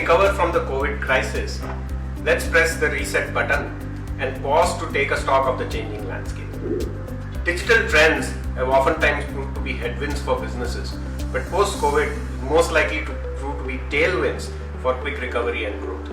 recover from the COVID crisis, let's press the reset button and pause to take a stock of the changing landscape. Digital trends have oftentimes proved to be headwinds for businesses, but post-COVID is most likely to prove to be tailwinds for quick recovery and growth.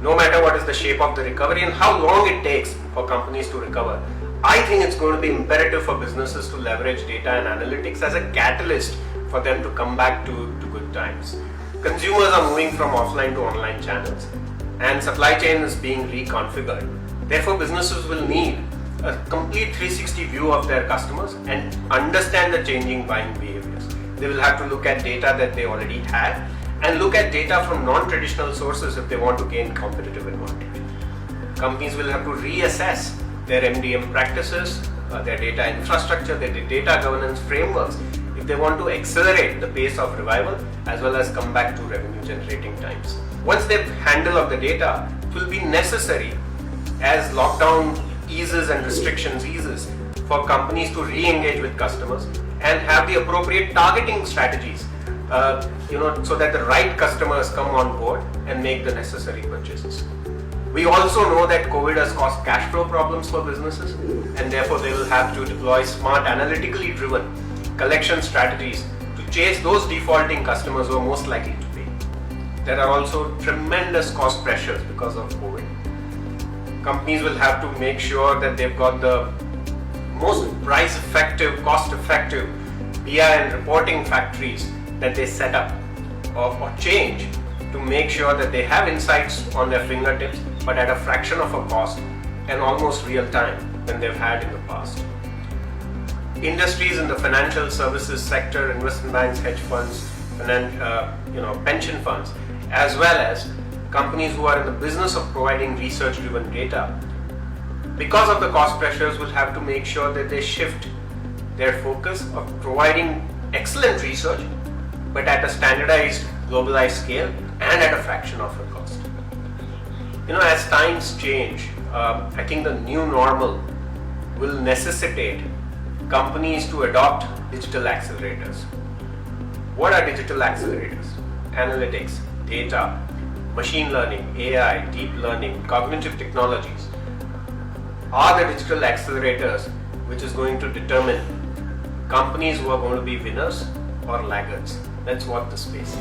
No matter what is the shape of the recovery and how long it takes for companies to recover, I think it's going to be imperative for businesses to leverage data and analytics as a catalyst for them to come back to good times. Consumers are moving from offline to online channels, and supply chain is being reconfigured. Therefore, businesses will need a complete 360 view of their customers and understand the changing buying behaviors. They will have to look at data that they already have and look at data from non-traditional sources if they want to gain competitive advantage. Companies will have to reassess their MDM practices, their data infrastructure, their data governance frameworks if they want to accelerate the pace of revival as well as come back to revenue generating times. Once they have handle of the data, it will be necessary as lockdown eases and restrictions eases for companies to re-engage with customers and have the appropriate targeting strategies so that the right customers come on board and make the necessary purchases. We also know that COVID has caused cash flow problems for businesses, and therefore they will have to deploy smart, analytically driven collection strategies to chase those defaulting customers who are most likely to pay. There are also tremendous cost pressures because of COVID. Companies will have to make sure that they've got the most price-effective, cost-effective BI and reporting factories that they set up or change to make sure that they have insights on their fingertips, but at a fraction of a cost and almost real time than they've had in the past. Industries in the financial services sector, investment banks, hedge funds, pension funds, as well as companies who are in the business of providing research-driven data, because of the cost pressures, will have to make sure that they shift their focus of providing excellent research, but at a standardized, globalized scale and at a fraction of the cost. As times change, I think the new normal will necessitate companies to adopt digital accelerators. What are digital accelerators? Analytics, data, machine learning, AI, deep learning, cognitive technologies are the digital accelerators which is going to determine companies who are going to be winners or laggards. Let's watch the space.